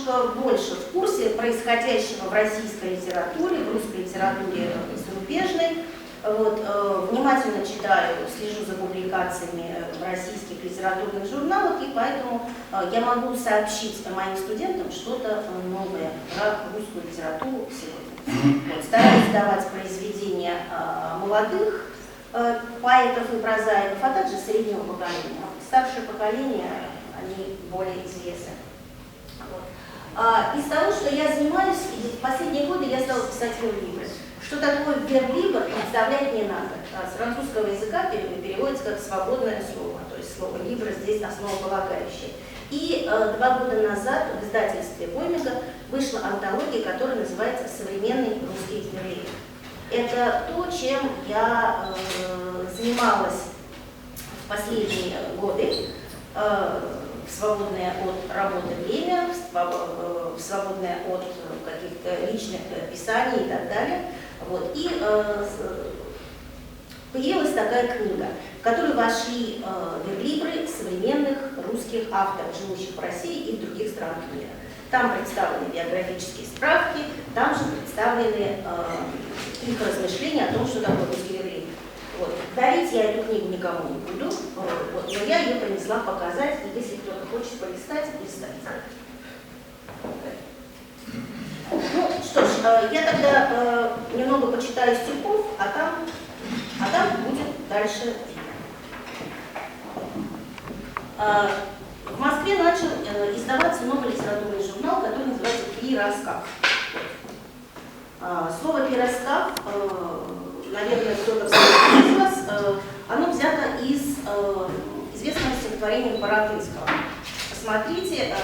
немножко больше в курсе происходящего в российской литературе, в русской литературе зарубежной. Вот, внимательно читаю, слежу за публикациями в российских литературных журналах, и поэтому я могу сообщить моим студентам что-то новое про русскую литературу сегодня. Вот, стараюсь давать произведения молодых поэтов и прозаиков, а также среднего поколения. Старшее поколение, они более известны. Вот. Из того, что я занимаюсь, в последние годы я стала писать верлибры. Что такое верлибр, представлять не надо. С французского языка переводится как свободное слово, то есть слово либра здесь основополагающее. И 2 года назад в издательстве Боймига вышла антология, которая называется «Современный русский верлибр». Это то, чем я занималась в последние годы, в свободное от работы время, в свободное от каких-то личных писаний и так далее. Вот. И появилась такая книга, в которую вошли верлибры современных русских авторов, живущих в России и в других странах мира. Там представлены биографические справки, там же представлены их размышления о том, что такое русский верлибр. Вот. Дарить я эту книгу никому не буду, вот, но я ее принесла показать, и если кто-то хочет полистать, листать. Ну что ж, я тогда немного почитаю стихов, а там будет дальше. В Москве начал издаваться новый литературный журнал, который называется «Пироскав». Слово «пироскав», наверное, кто-то вспомнит из вас, оно взято из известного стихотворения Баратынского. Посмотрите,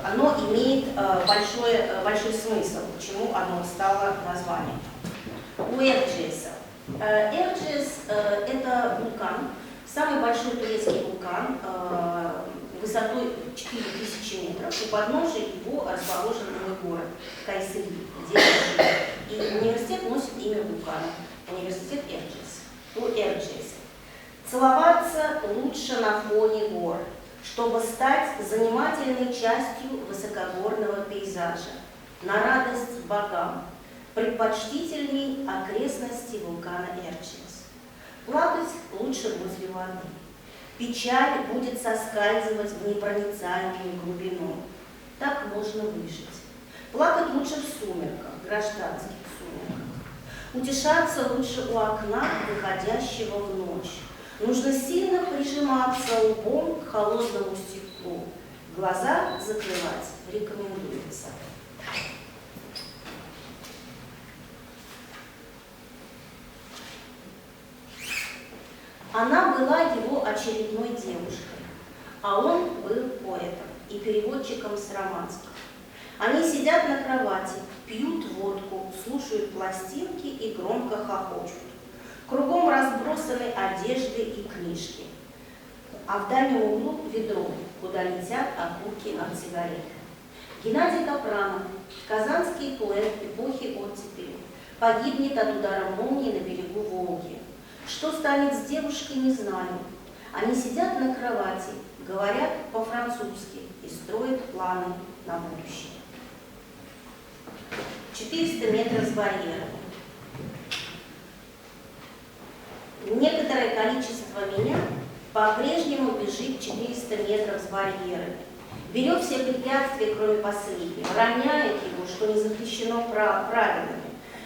оно имеет большой смысл, почему оно стало названием. У Эрджиеса. Эрджиес – это вулкан, самый большой турецкий вулкан, высотой 4000 метров, у подножия его расположен мой город Кайсери, где я живу. И университет носит имя вулкана, университет Эрджиес. У Эрджиеса. Целоваться лучше на фоне гор, чтобы стать занимательной частью высокогорного пейзажа, на радость богам, предпочтительней окрестности вулкана Эрджиес. Плакать лучше возле воды. Печаль будет соскальзывать в непроницаемую глубину. Так можно выжить. Плакать лучше в сумерках, гражданских сумерках. Утешаться лучше у окна, выходящего в ночь. Нужно сильно прижиматься лбом к холодному стеклу. Глаза закрывать рекомендуется. Она была его очередной девушкой, а он был поэтом и переводчиком с романских. Они сидят на кровати, пьют водку, слушают пластинки и громко хохочут. Кругом разбросаны одежды и книжки, а в дальнем углу ведро, куда летят окурки от сигарет. Геннадий Капранов, казанский поэт эпохи оттепели, погибнет от удара молнии на берегу Волги. Что станет с девушкой, не знаю. Они сидят на кровати, говорят по-французски и строят планы на будущее. 400 метров с барьером. Некоторое количество меня по-прежнему бежит 400 метров с барьерами. Берет все препятствия, кроме последнего, роняет его, что не запрещено правилами.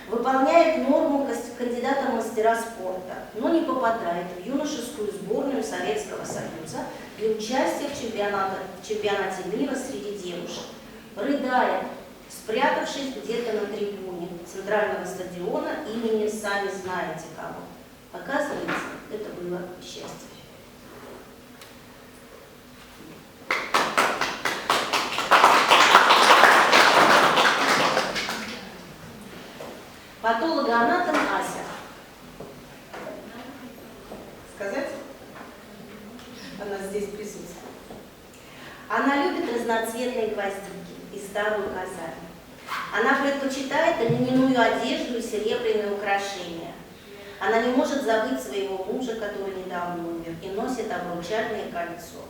Выполняет норму кандидата в мастера спорта, но не попадает в юношескую сборную Советского Союза для участия в чемпионате мира среди девушек. Рыдает, спрятавшись где-то на трибуне центрального стадиона имени сами знаете кого. Оказывается, это было счастье. Патологоанатом Ася. Сказать? Она здесь присутствует. Она любит разноцветные гвоздики и старую казань. Она предпочитает льняную одежду и серебряные украшения. Она не может забыть своего мужа, который недавно умер, и носит обручальное кольцо.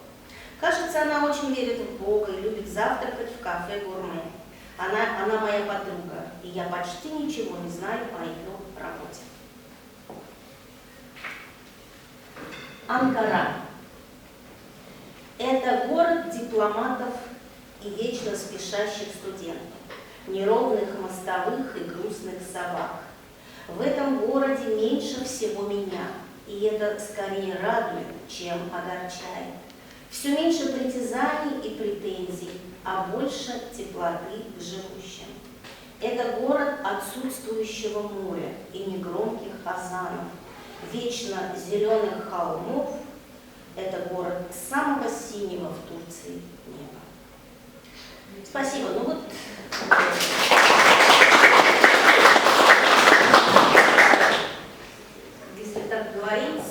Кажется, она очень верит в Бога и любит завтракать в кафе «Гурме». Она моя подруга, и я почти ничего не знаю о ее работе. Анкара. Это город дипломатов и вечно спешащих студентов, неровных мостовых и грустных собак. В этом городе меньше всего меня, и это скорее радует, чем огорчает. Все меньше притязаний и претензий, а больше теплоты к живущим. Это город отсутствующего моря и негромких азанов, вечно зеленых холмов. Это город самого синего в Турции неба. Спасибо. Ну вот. Если так говорить,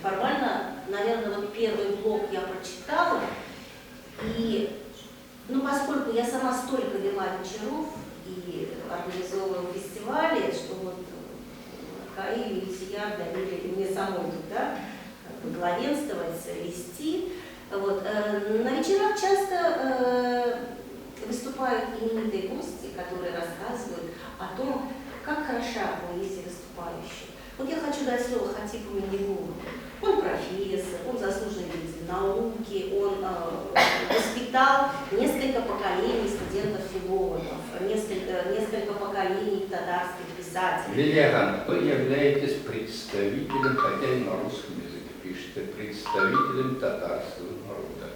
формально, наверное, вот первый блок я прочитала. И, поскольку я сама столько вела вечеров и организовывала фестивали, что вот Каиль и Сияр доверили мне самой туда главенствовать, вести. Вот. На вечерах часто выступают именитые гости, которые рассказывают о том, как хороша поэзия выступающих. Вот я хочу дать слово Хатипу Минигулу. Он профессор, он заслуженный деятель науки, он воспитал несколько поколений студентов-филологов, несколько поколений татарских писателей. Лилия, вы являетесь представителем, хотя и на русском языке пишете, представителем татарского народа,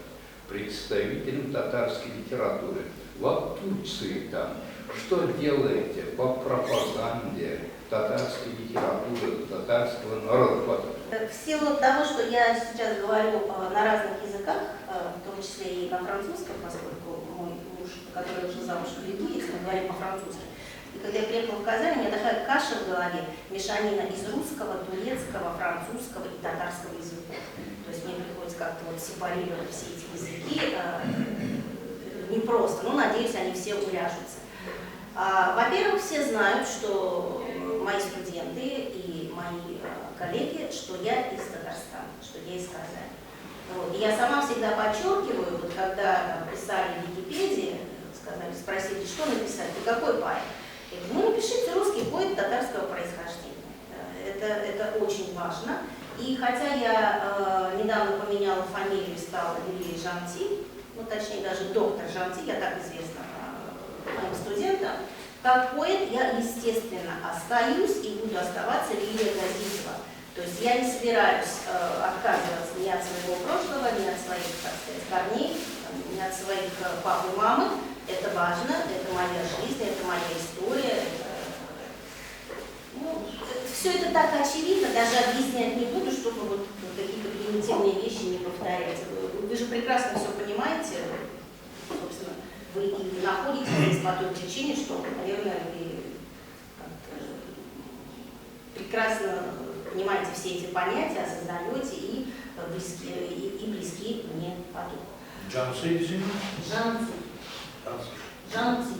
представителем татарской литературы. В Турции там, что делаете по пропаганде татарской литературы, татарского народа? В силу того, что я сейчас говорю на разных языках, в том числе и на французском, поскольку мой муж, который уже замуж в Литве, мы говорим по-французски. И когда я приехала в Казань, у меня такая каша в голове, мешанина из русского, турецкого, французского и татарского языков. То есть мне приходится как-то вот сепарировать все эти языки. Непросто, но надеюсь, они все уляжутся. Во-первых, все знают, что мои студенты и мои коллеги, что я из Татарстана, что я из Казани. Вот. И я сама всегда подчеркиваю, вот когда писали в Википедии, спросили, что написать, ты какой поэт? Я говорю, напишите русский поэт татарского происхождения. Это очень важно. И хотя я недавно поменяла фамилию, стала Лилия Жанти, точнее даже доктор Жанти, я так известна моим студентам, как поэт я, естественно, остаюсь и буду оставаться Лилия Газизова. То есть я не собираюсь отказываться ни от своего прошлого, ни от своих, так сказать, корней, ни от своих пап и мамы. Это важно, это моя жизнь, это моя история. Все это так очевидно, даже объяснять не буду, чтобы вот какие-то примитивные вещи не повторять. Вы же прекрасно все понимаете, собственно, вы и находитесь здесь по той причине, что, наверное, вы прекрасно понимаете все эти понятия, осознаете и близки мне по духу. Жанти. Жанти. Жанти.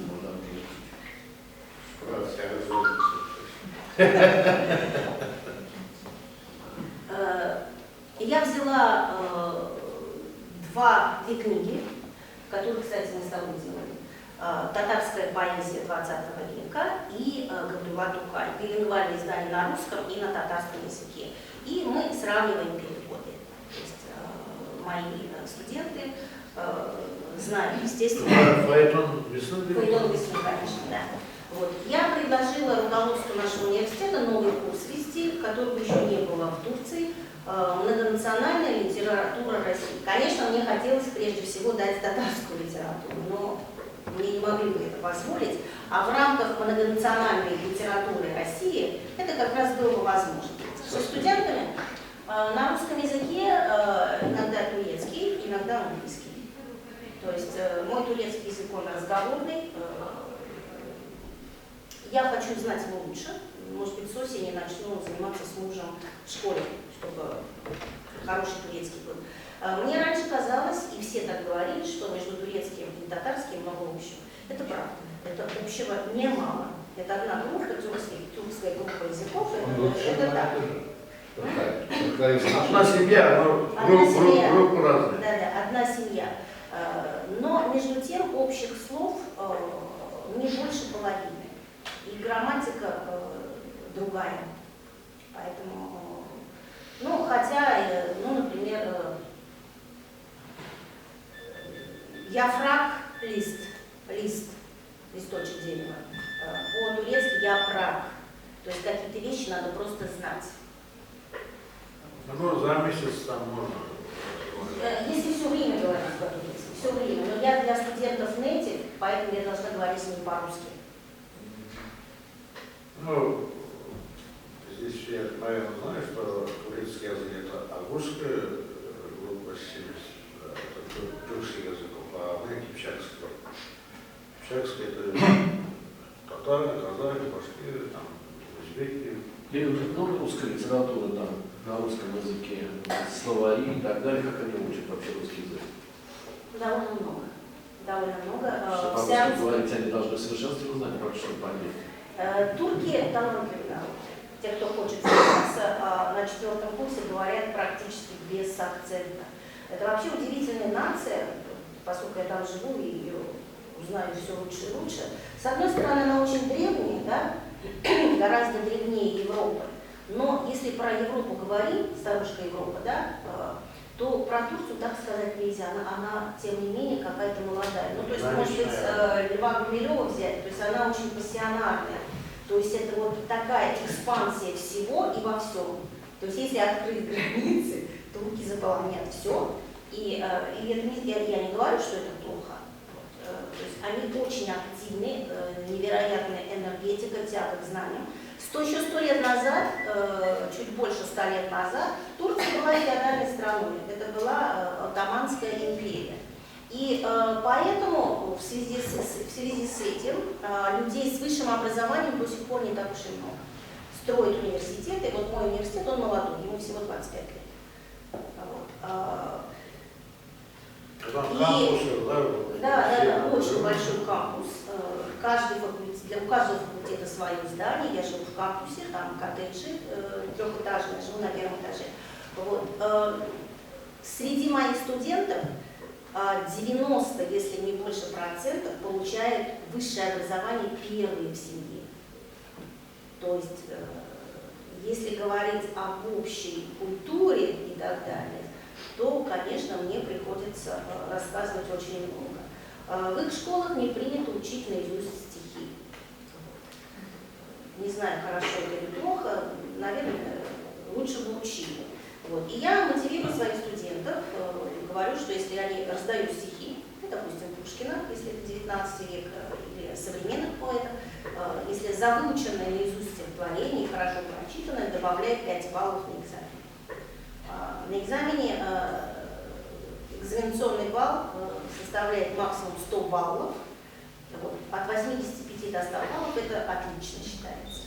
Я взяла две книги, которые, кстати, мы с тобой делали. «Татарская поэзия 20 века» и «Габдулла Тукай». Билингвальные издания на русском и на татарском языке. И мы сравниваем переводы. То есть мои студенты знают, естественно. Фаэтон Весны? Фаэтон Весны, конечно, да. Вот. Я предложила руководству нашего университета новый курс вести, которого еще не было в Турции. Многонациональная литература России. Конечно, мне хотелось прежде всего дать татарскую литературу, но мне не могли бы это позволить. А в рамках многонациональной литературы России это как раз было бы возможно. Со студентами на русском языке иногда турецкий, иногда английский. То есть мой турецкий язык, он разговорный. Я хочу знать его лучше. Может быть, с осени начну заниматься с мужем в школе, чтобы хороший турецкий был. Мне раньше казалось, и все так говорили, что между турецким и татарским много общего. Это правда. Это общего немало. Это одна группа, тюркская группа языков. Это так. Одна семья, но группа разная. Да, одна семья. Но между тем общих слов не больше половины. И грамматика другая. Поэтому, ну, хотя, ну, например, яфрак, листочек дерева. По-турецки япрак. То есть какие-то вещи надо просто знать. Ну, за месяц там можно. Если все время говорить по-турецки, все время. Но я для студентов native, поэтому я должна говорить с ними по-русски. Ну, здесь я, наверное, знаю, что турецкий язык это агушская группа 70, это тюркский язык, а мы кипчакский. Кипчакский это татары, казахи, башкиры, там, узбеки. И много русской литературы там, на русском языке, словари и так далее, как они учат вообще русский язык? Довольно много. Довольно много. Чтобы по-русски говорить, они должны в совершенстве узнать, просто чтобы понять. Турки талантливый народ. Те, кто хочет заниматься, на 4-м курсе говорят практически без акцента. Это вообще удивительная нация, поскольку я там живу и узнаю все лучше и лучше. С одной стороны, она очень древняя, да? Гораздо древнее Европы. Но если про Европу говорим, старушка Европа, да, то про Турцию так сказать нельзя. Она тем не менее, какая-то молодая. Ну, то есть, может быть, Льва Гумилева взять, то есть она очень пассионарная. То есть это вот такая экспансия всего и во всем. То есть если открыть границы, турки заполонят все. И это я не говорю, что это плохо. То есть они очень активны, невероятная энергетика, тяга к знаниям. Еще 100 лет назад, чуть больше 100 лет назад, Турция была феодальной страной. Это была Оттоманская империя. И поэтому в связи с этим людей с высшим образованием до сих пор не так уж и много. Строят университеты. Вот мой университет, он молодой, ему всего 25 лет. Вот. Да, очень большой кампус. У каждого факультета свое здание. Я живу в кампусе, там коттеджи трехэтажные, живу на 1-м этаже. Вот. Среди моих студентов 90, если не больше процентов, получают высшее образование первые в семье. То есть, если говорить об общей культуре и так далее, то, конечно, мне приходится рассказывать очень много. В их школах не принято учить наизусть стихи. Не знаю, хорошо это или плохо, наверное, лучше бы учили. Вот. И я мотивирую своих студентов, говорю, что если они раздают стихи, ну, допустим, Пушкина, если это 19 век, или современных поэтов, если заученное наизусть стихотворение и хорошо прочитанное, добавляет 5 баллов на экзамен. На экзамене экзаменационный балл составляет максимум 100 баллов. Вот. От 85 до 100 баллов это отлично считается.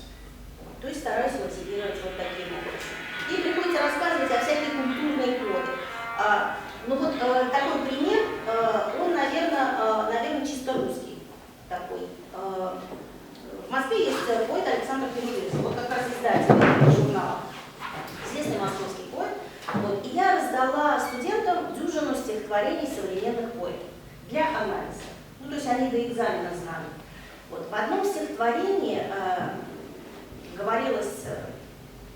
То есть стараюсь мотивировать вот таким образом. И приходится рассказывать о всяких культурных кодах. Ну вот такой пример, он, наверное, чисто русский такой. В Москве есть поэт Александр Переверзев, вот как раз издатель журнала, известный московский поэт. Вот. И я раздала студентам дюжину стихотворений современных поэтов для анализа. Ну, то есть они до экзамена знали. Вот. В одном стихотворении говорилось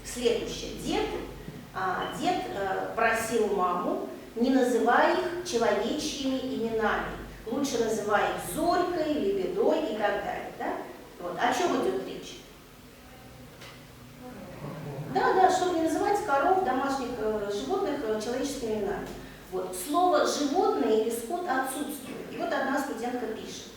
следующее. Дед просил маму, не называй их человечьими именами. Лучше называй их Зорькой, Лебедой и так далее. Да? Вот. О чем идет речь? Да, чтобы не называть коров, домашних животных человеческими именами. Вот. Слово «животное» или «скот» отсутствует. И вот одна студентка пишет.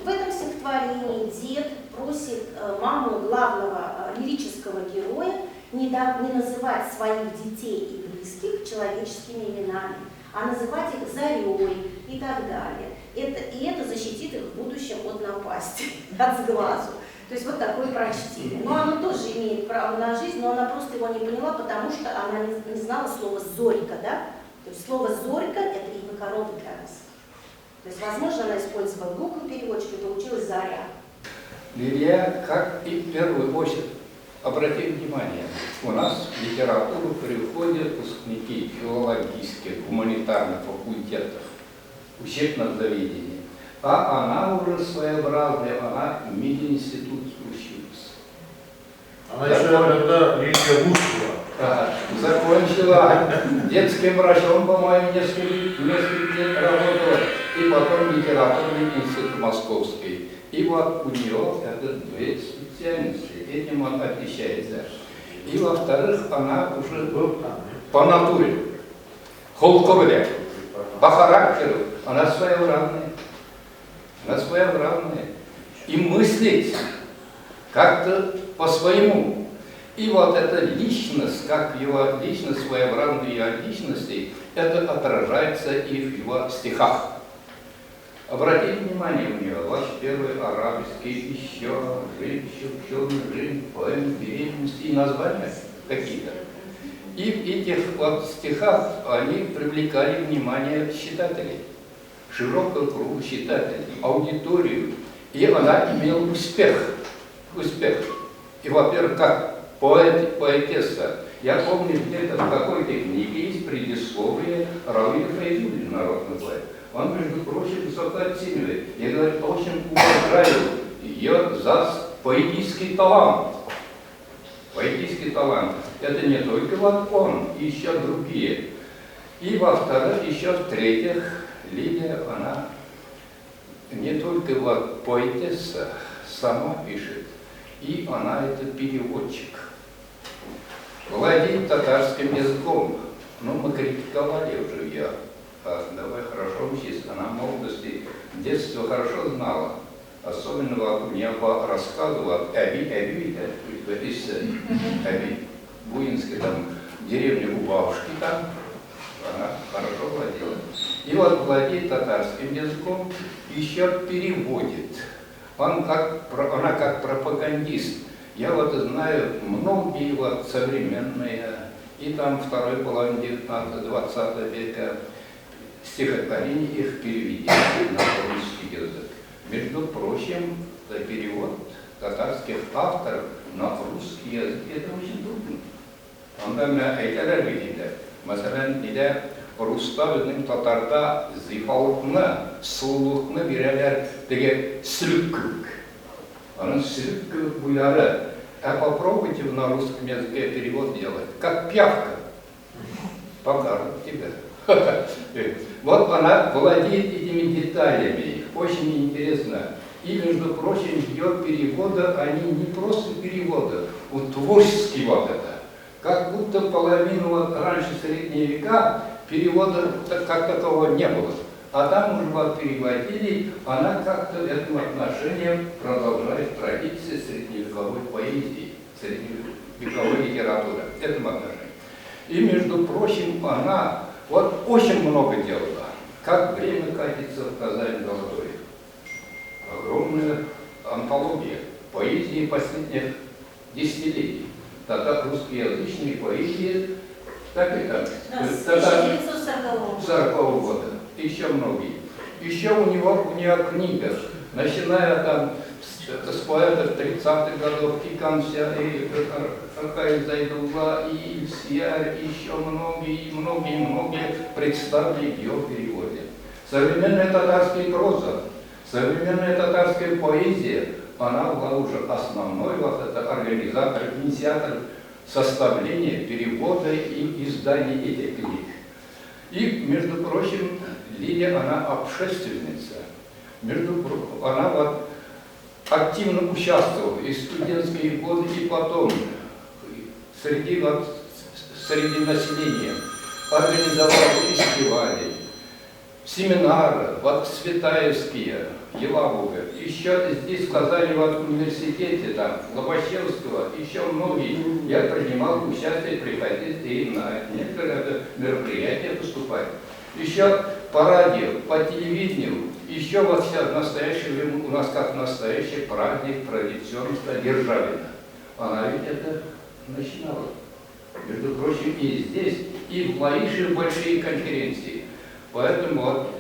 В этом стихотворении дед просит маму главного лирического героя не называть своих детей и близких человеческими именами, а называть их Зарей и так далее. И это защитит их в будущем от напасти, от сглазу. То есть вот такое прочтение. Но оно тоже имеет право на жизнь, но она просто его не поняла, потому что она не знала слова «зорька», да? То есть слово «зорька» — это имя коровы для нас. То есть, возможно, она использовала Google переводчик и получилась «заря». Лилия, как и в первую очередь Обратите внимание, у нас в литературу приходят выпускники филологических, гуманитарных факультетов, учебных заведений, а она уже своеобразная, она в мединститут училась. Она еще иногда Лилия Гусева. Закончила детским врачом, по-моему, несколько лет работала, и потом литературный институт московский. И вот у нее это две специальности, этим он отличается. И во-вторых, она уже по натуре, холковая, по характеру, она своеобразная. Она своеобразная. И мыслить как-то по-своему. И вот эта личность, как его личность, своеобразная ее личности, это отражается и в его стихах. Обратите внимание, у нее ваш первый арабский, еще черный жизнь, поэм, беременности и названия какие-то. И в этих вот стихах они привлекали внимание читателей, широкого круга читателей, аудиторию. И она имела успех. И, во-первых, как поэтесса. Я помню, где-то в какой-то книге есть предисловие Рауиля Файзуллина, народный поэт. Он, между прочим, высоко оценивает. Я, говорю, очень уважаю ее за поэтический талант. Поэтический талант. Это не только вот он, и еще другие. И во-вторых, еще в-третьих, Лилия, она не только вот поэтесса, сама пишет, и она это переводчик. Владеет татарским языком. Ну, мы критиковали уже ее. Давай хорошо учиться. Она в молодости, в детстве хорошо знала. Особенно вот у меня по рассказу вот Аби, Буинской, там, в деревне у бабушки там, она хорошо владела. И вот владеет татарским языком, еще переводит. Она как пропагандист. Я вот знаю многие вот современные, и там второй половины 19-20 века, стихотворения их переведены на русский язык. Между прочим, перевод татарских авторов на русский язык это очень трудно. Ondan aytalar bilgiler. Mesela nide Rus'ta bizim Tatar'da zifallıkını, sıvılıkını birerler diye sülük kırık. Onun sülük kırık буяры. А попробуйте на русском языке перевод делать, как пявка. Покажут тебе. Вот она владеет этими деталями, очень интересно. И, между прочим, ее переводы, они не просто переводы, вот творческие вот это. Как будто половину вот раньше средние века перевода как такового не было. А там уже вот переводили, она как-то в этом отношении продолжает традиции средневековой поэзии, средневековой литературы, в этом отношении. И, между прочим, она вот очень много делала. Как время катится в Казани золотой. Огромная антология поэзии последних десятилетий. Тогда русскоязычные поэзии, так и так. Да, с 1940 года. Еще многие. Еще у нее книга, начиная там с поэтов 30-х годов, и Канся, и Хакай Зайдулла, и Ильсьяр, и еще многие представили ее в переводе. Современная татарская проза, современная татарская поэзия, она была уже основной вот это организатор, инициатор составления, перевода и издания этих книг. И, между прочим, Лилия, она общественница. Она вот активно участвовала и в студентские годы, и потом среди населения. Организовала фестивали, семинары, вот Светаевские, Елабуга. Еще здесь в Казани, вот в университете, там, Лобачевского, еще многие. Я принимал участие, приходить и на некоторые мероприятия поступать. Еще по радио, по телевидению, еще вот сейчас в настоящее время у нас как настоящий праздник традиционного Державина. Она ведь это начинала. Между прочим, и здесь, и в Лаише большие конференции. Поэтому вот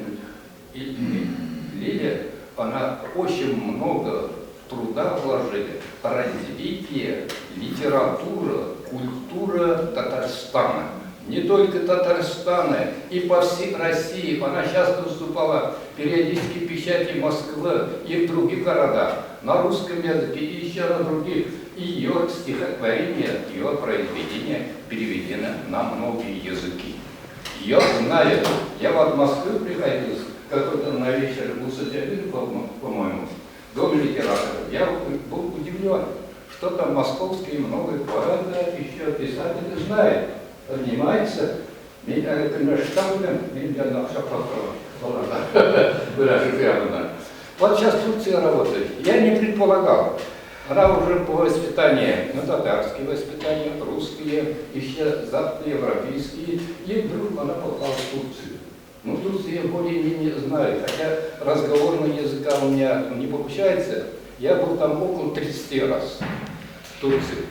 Лилия, она очень много труда туда вложили развитие литературы, культуры Татарстана. Не только Татарстана, и по всей России. Она часто выступала периодически в печати Москвы и в других городах на русском языке и еще на других. И ее стихотворения, ее произведения переведены на многие языки. Я знаю, я вот в Москву приходил, какой-то на вечер был социализм, по-моему, в Доме литераторов. Я был удивлен, что там московские много поэты, еще писатели знают, занимаются штабом, вот сейчас Турция работает. Я не предполагал. Она уже по воспитанию, татарские воспитания, русские, еще западноевропейские, и вдруг она попала в Турцию. Ну, Турцию я более-менее знаю, хотя разговорного языка у меня не получается. Я был там около 30 раз в Турции.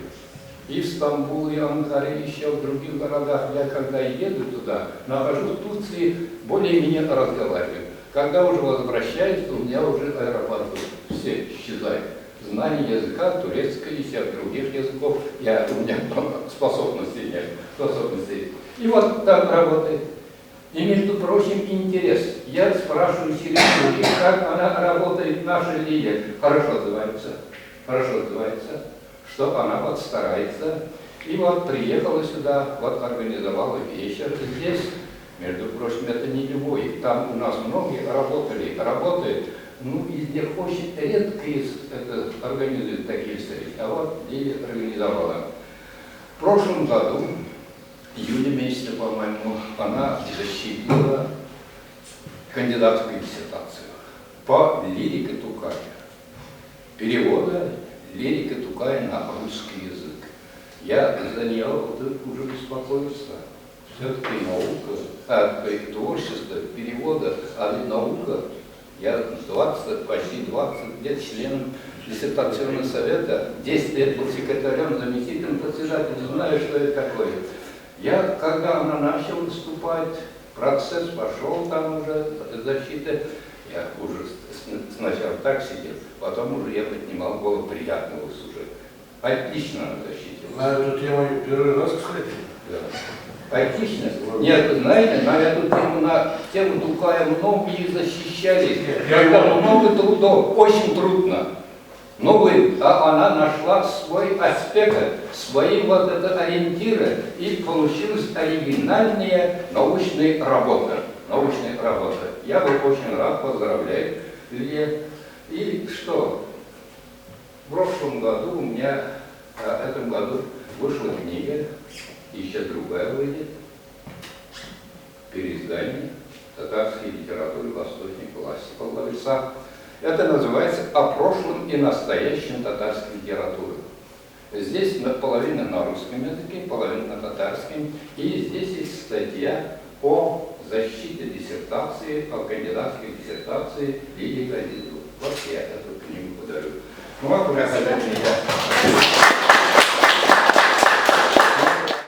И в Стамбуле, и Анкаре, и еще в других городах. Я когда еду туда, нахожусь в Турции, более-менее разговариваю. Когда уже возвращаюсь, у меня уже аэропорты все исчезают. Знание языка, турецкого и всех других языков, у меня способностей нет. И вот там работает. И, между прочим, интерес. Я спрашиваю через других, как она работает в нашей лиге. Хорошо отзывается, что она вот старается. И вот приехала сюда, вот организовала вечер здесь. Между прочим, это не любой. Там у нас многие работают. Ну, из них очень редко организуют такие встречи. А вот Лилия организовала. В прошлом году, в июне месяце, по-моему, она защитила кандидатскую диссертацию по лирике Тукая. Перевода лирика Тукая на русский язык. Я за нее уже беспокоился. Все-таки наука, творчество, перевода, а наука. Я почти 20 лет членом диссертационного совета, 10 лет был секретарем, заместителем председателя, знаю, что это такое. Когда она начала выступать, процесс пошел там уже, защита, я уже сначала так сидел, потом уже я поднимал голову, приятно выслушать. Отлично она защитила. На эту тему первый раз, кстати? Да. Отлично. Нет, знаете, на эту тему, на тему Тукая многие защищались. Когда много трудов, очень трудно. Но она нашла свой аспект, свои вот это ориентиры, и получилась оригинальная научная работа. Я был очень рад, поздравляю. И что? В прошлом году у меня, в этом году вышла книга, еще другая выйдет, переиздание татарской литературы восточной классики Павловица. Это называется «О прошлом и настоящем татарской литературы». Здесь половина на русском языке, половина на татарском. И здесь есть статья о защите диссертации, о кандидатской диссертации Лилии Газизовой. Вот я эту книгу подарю. Ну, а уже